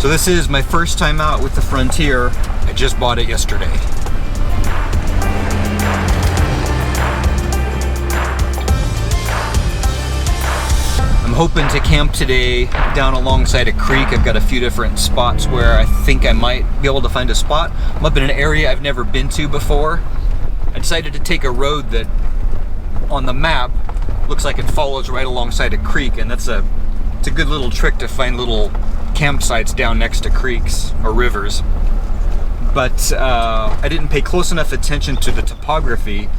So this is my first time out with the Frontier. I just bought it yesterday. I'm hoping to camp today down alongside a creek. I've got a few different spots where I think I might be able to find a spot. I'm up in an area I've never been to before. I decided to take a road that on the map looks like it follows right alongside a creek, and it's a good little trick to find little campsites down next to creeks or rivers. But I didn't pay close enough attention to the topography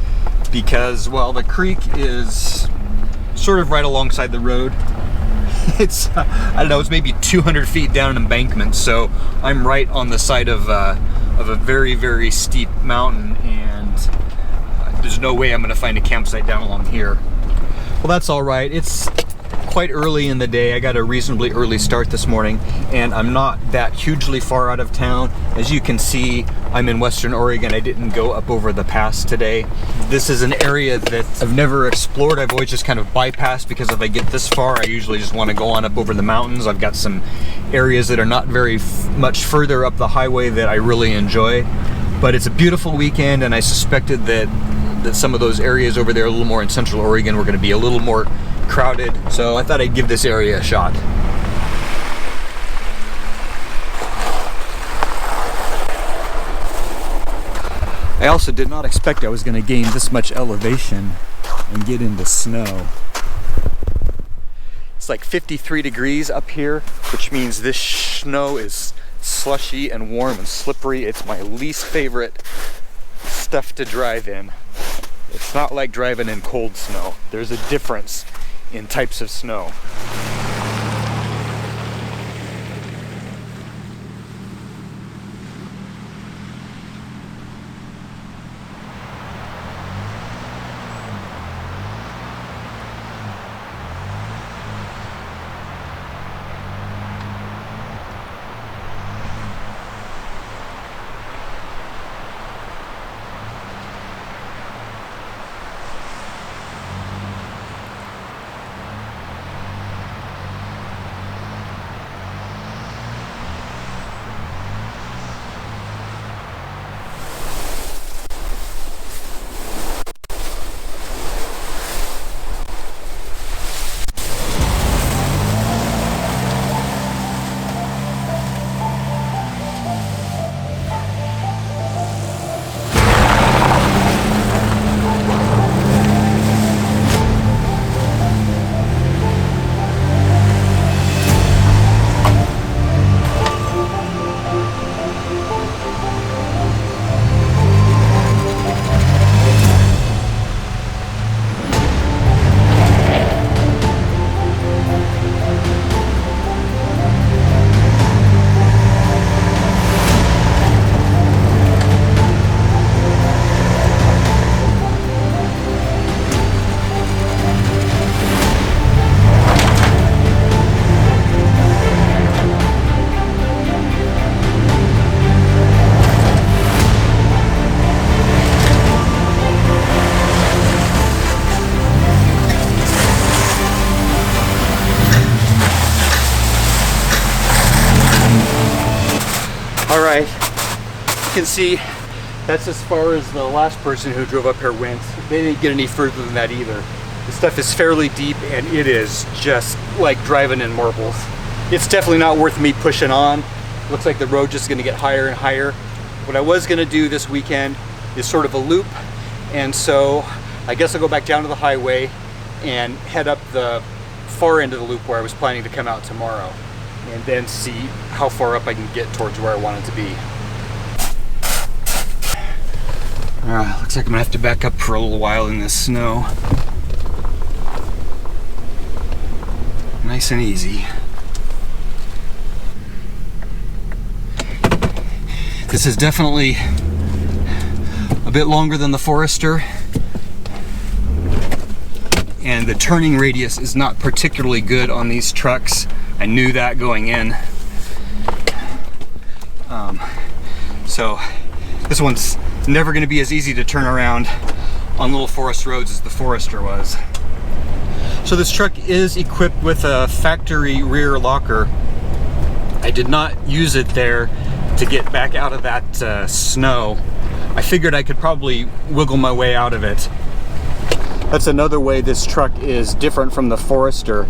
because, well, the creek is sort of right alongside the road. It's, I don't know, it's maybe 200 feet down an embankment, so I'm right on the side of a very, very steep mountain, and there's no way I'm going to find a campsite down along here. Well, that's all right. It's quite early in the day. I got a reasonably early start this morning, and I'm not that hugely far out of town. As you can see, I'm in Western Oregon. I didn't go up over the pass today. This is an area that I've never explored. I've always just kind of bypassed because if I get this far, I usually just want to go on up over the mountains. I've got some areas that are not very much further up the highway that I really enjoy. But it's a beautiful weekend, and I suspected that some of those areas over there, a little more in Central Oregon, were going to be a little more crowded, so I thought I'd give this area a shot. I also did not expect I was going to gain this much elevation and get into snow. It's like 53 degrees up here, which means this snow is slushy and warm and slippery. It's my least favorite stuff to drive in. It's not like driving in cold snow. There's a difference in types of snow. All right, you can see that's as far as the last person who drove up here went. They didn't get any further than that either. The stuff is fairly deep, and it is just like driving in marbles. It's definitely not worth me pushing on. Looks like the road just gonna get higher and higher. What I was gonna do this weekend is sort of a loop, and so I guess I'll go back down to the highway and head up the far end of the loop where I was planning to come out tomorrow, and then see how far up I can get towards where I want it to be. Looks like I'm gonna have to back up for a little while in this snow. Nice and easy. This is definitely a bit longer than the Forester, and the turning radius is not particularly good on these trucks. I knew that going in. So this one's never going to be as easy to turn around on little forest roads as the Forester was. So this truck is equipped with a factory rear locker, I did not use it there to get back out of that snow. I figured I could probably wiggle my way out of it. That's another way this truck is different from the Forester.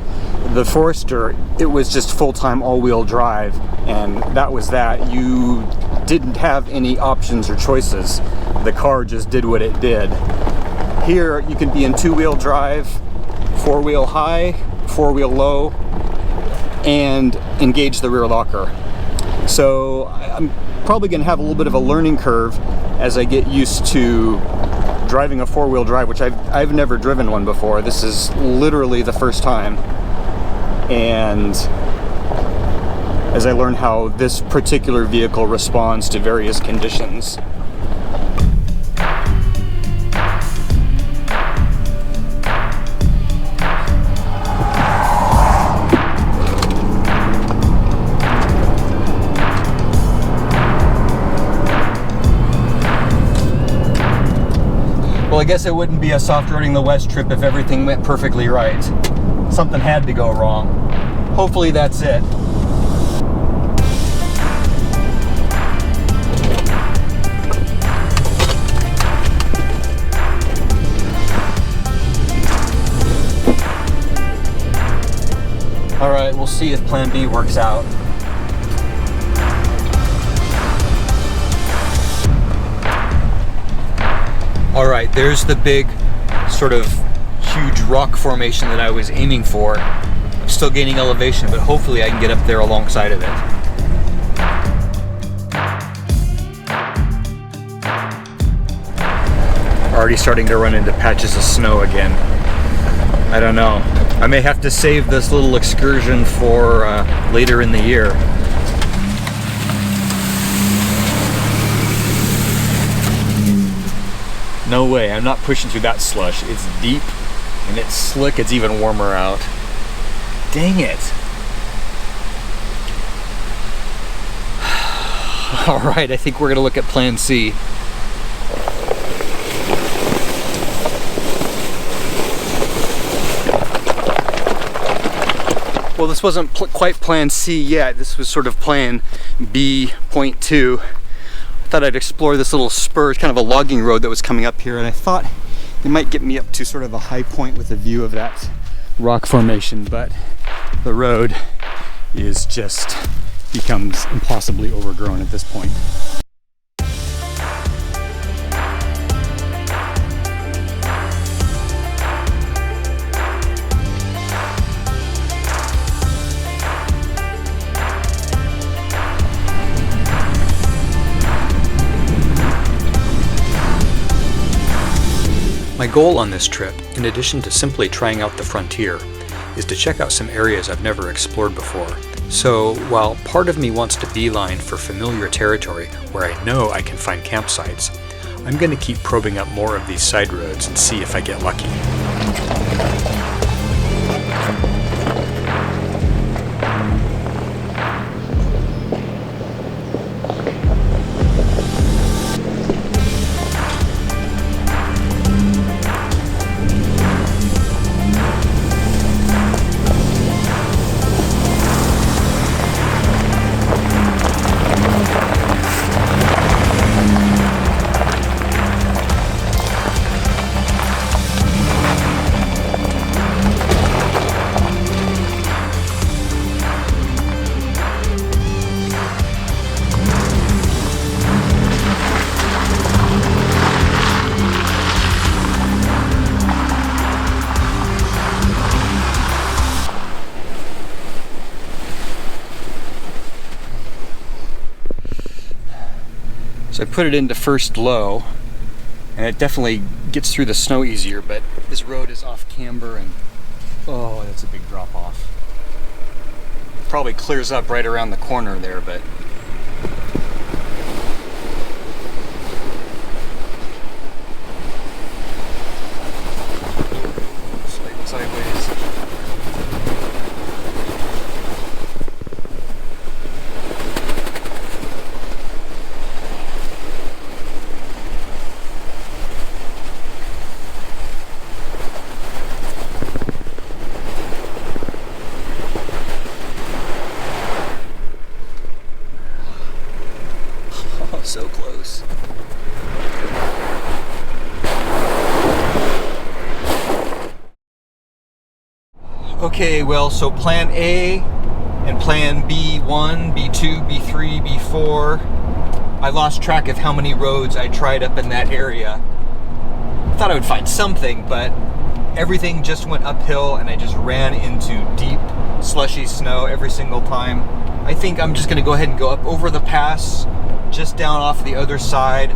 The Forester, it was just full-time all-wheel drive, and that was that. You didn't have any options or choices. The car just did what it did. Here, you can be in two-wheel drive, four-wheel high, four-wheel low, and engage the rear locker. So I'm probably going to have a little bit of a learning curve as I get used to driving a four-wheel drive, which I've never driven one before. This is literally the first time. And as I learn how this particular vehicle responds to various conditions. Well, I guess it wouldn't be a Soft-Roading the West trip if everything went perfectly right. Something had to go wrong. Hopefully that's it. All right, we'll see if Plan B works out. All right, there's the big sort of huge rock formation that I was aiming for. I'm still gaining elevation, but hopefully I can get up there alongside of it. Already starting to run into patches of snow again. I don't know. I may have to save this little excursion for later in the year. No way, I'm not pushing through that slush. It's deep and it's slick, it's even warmer out. Dang it. All right, I think we're gonna look at Plan C. Well, this wasn't quite Plan C yet. This was sort of Plan B.2. I thought I'd explore this little spur. It's kind of a logging road that was coming up here, and I thought it might get me up to sort of a high point with a view of that rock formation, but the road is just becomes impossibly overgrown at this point. My goal on this trip, in addition to simply trying out the frontier, is to check out some areas I've never explored before. So while part of me wants to beeline for familiar territory where I know I can find campsites, I'm going to keep probing up more of these side roads and see if I get lucky. So I put it into first low, and it definitely gets through the snow easier, but this road is off camber, and oh, that's a big drop off. Probably clears up right around the corner there, but sliding sideways. Okay, well, so plan A and plan B1, B2, B3, B4. I lost track of how many roads I tried up in that area. I thought I would find something, but everything just went uphill and I just ran into deep, slushy snow every single time. I think I'm just gonna go ahead and go up over the pass, just down off the other side.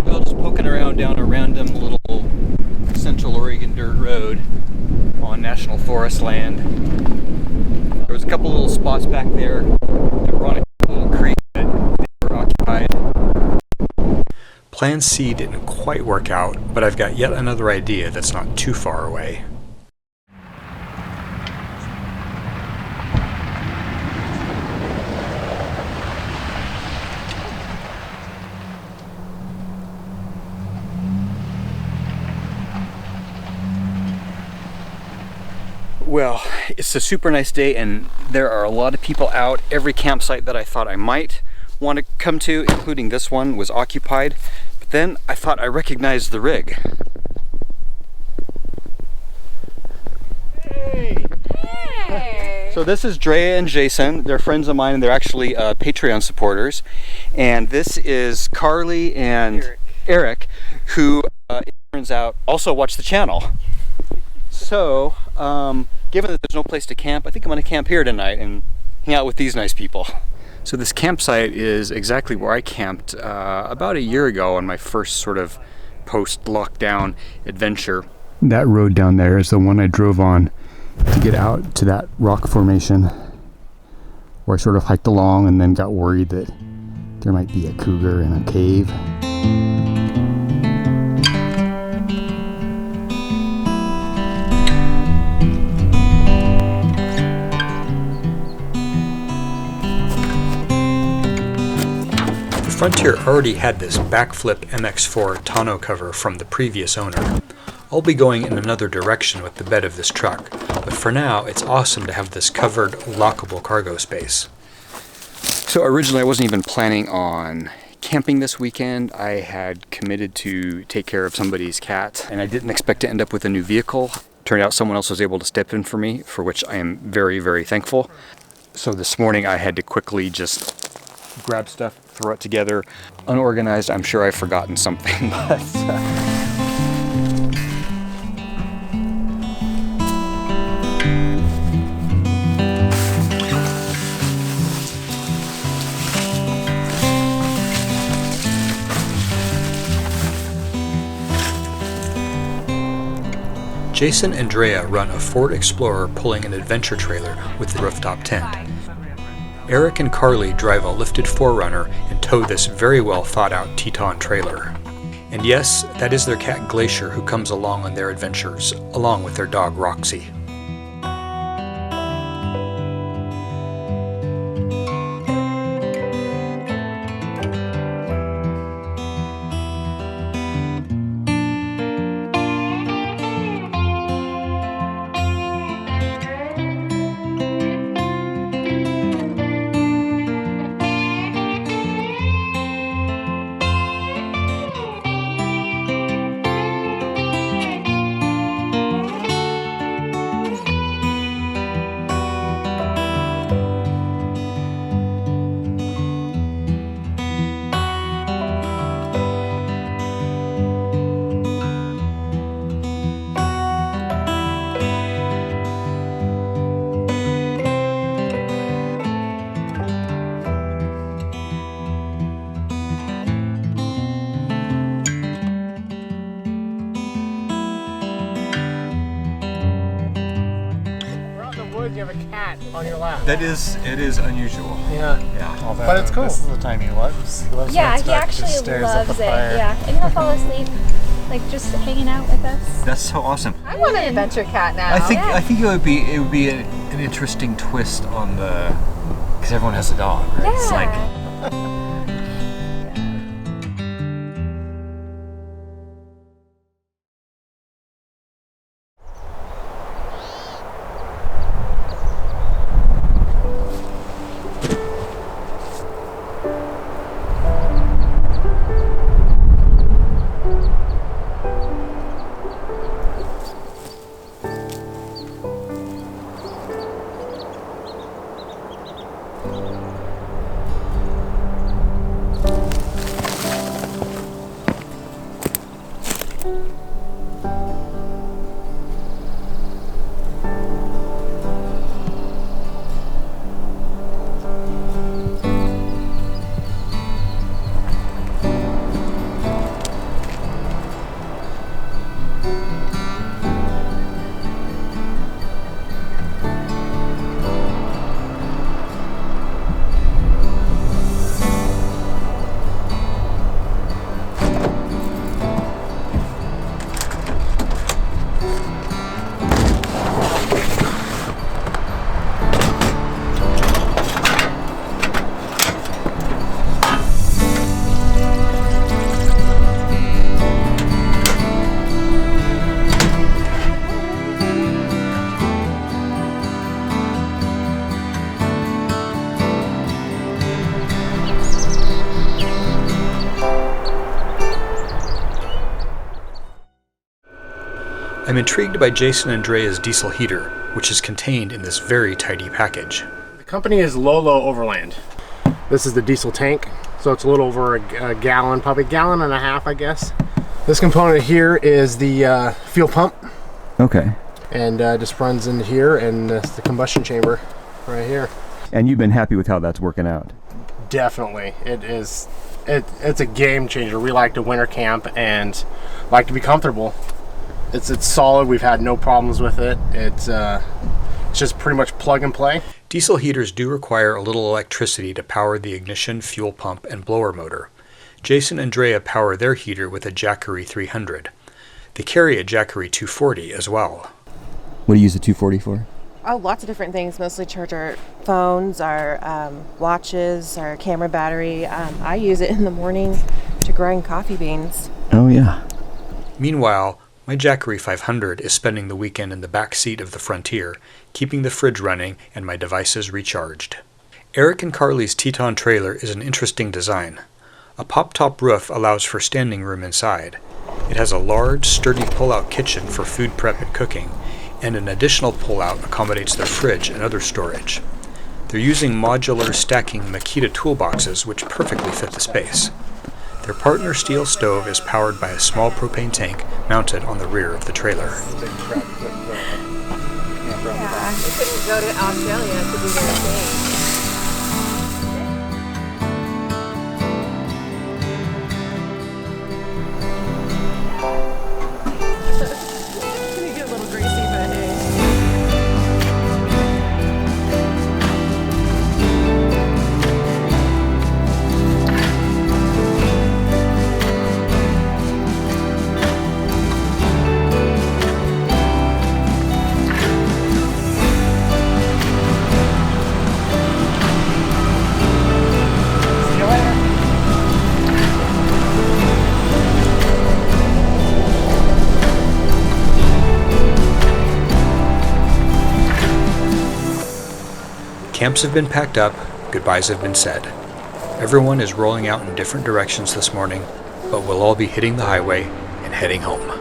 Well, just poking around down a random little Central Oregon dirt road on National Forest land. There was a couple little spots back there that were on a little creek that they were occupied. Plan C didn't quite work out, but I've got yet another idea that's not too far away. Well, it's a super nice day and there are a lot of people out. Every campsite that I thought I might want to come to, including this one, was occupied. But then I thought I recognized the rig. Hey! Hey! So this is Drea and Jason. They're friends of mine and they're actually Patreon supporters. And this is Carly and Eric, who it turns out also watch the channel. So, given that there's no place to camp, I think I'm going to camp here tonight and hang out with these nice people. So this campsite is exactly where I camped about a year ago on my first sort of post-lockdown adventure. That road down there is the one I drove on to get out to that rock formation where I sort of hiked along and then got worried that there might be a cougar in a cave. Frontier already had this backflip MX4 tonneau cover from the previous owner. I'll be going in another direction with the bed of this truck, but for now it's awesome to have this covered, lockable cargo space. So originally I wasn't even planning on camping this weekend. I had committed to take care of somebody's cat and I didn't expect to end up with a new vehicle. Turned out someone else was able to step in for me, for which I am very, very thankful. So this morning I had to quickly just grab stuff, throw it together. Unorganized, I'm sure I've forgotten something, but Jason and Drea run a Ford Explorer pulling an adventure trailer with the rooftop tent. Eric and Carly drive a lifted 4Runner and tow this very well thought out Teton trailer. And yes, that is their cat Glacier who comes along on their adventures, along with their dog Roxy. You have a cat on your lap. it is unusual. Yeah. Yeah. But it's cool. This is the time he loves. He loves Yeah, when it's he dark, just actually stares at loves the it. fire. Yeah, and he'll fall asleep, like just hanging out with us. That's so awesome. I want an adventure cat now. I think Yeah. it would be an interesting twist on the, because everyone has a dog, right? It's like, I'm intrigued by Jason and Andrea's diesel heater, which is contained in this very tidy package. The company is Lolo Overland. This is the diesel tank, so it's a little over a gallon, probably a gallon and a half, I guess. This component here is the fuel pump. Okay. And just runs in here, and it's the combustion chamber right here. And you've been happy with how that's working out? Definitely. It is. It's a game changer. We like to winter camp and like to be comfortable. It's solid. We've had no problems with it. It's just pretty much plug and play. Diesel heaters do require a little electricity to power the ignition, fuel pump, and blower motor. Jason and Andrea power their heater with a Jackery 300. They carry a Jackery 240 as well. What do you use the 240 for? Oh, lots of different things. Mostly charge our phones, our watches, our camera battery. I use it in the morning to grind coffee beans. Oh, yeah. Meanwhile, my Jackery 500 is spending the weekend in the back seat of the Frontier, keeping the fridge running and my devices recharged. Eric and Carly's Teton trailer is an interesting design. A pop-top roof allows for standing room inside. It has a large, sturdy pull-out kitchen for food prep and cooking, and an additional pull-out accommodates their fridge and other storage. They're using modular stacking Makita toolboxes which perfectly fit the space. Their partner steel stove is powered by a small propane tank mounted on the rear of the trailer. Yeah, we couldn't go to Australia to do their thing. Camps have been packed up, goodbyes have been said. Everyone is rolling out in different directions this morning, but we'll all be hitting the highway and heading home.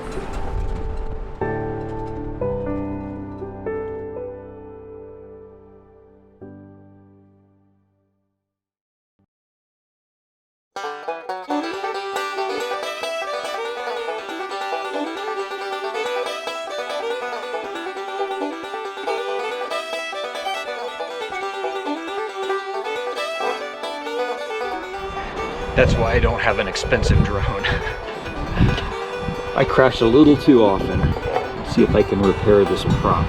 That's why I don't have an expensive drone. I crash a little too often. Let's see if I can repair this prop.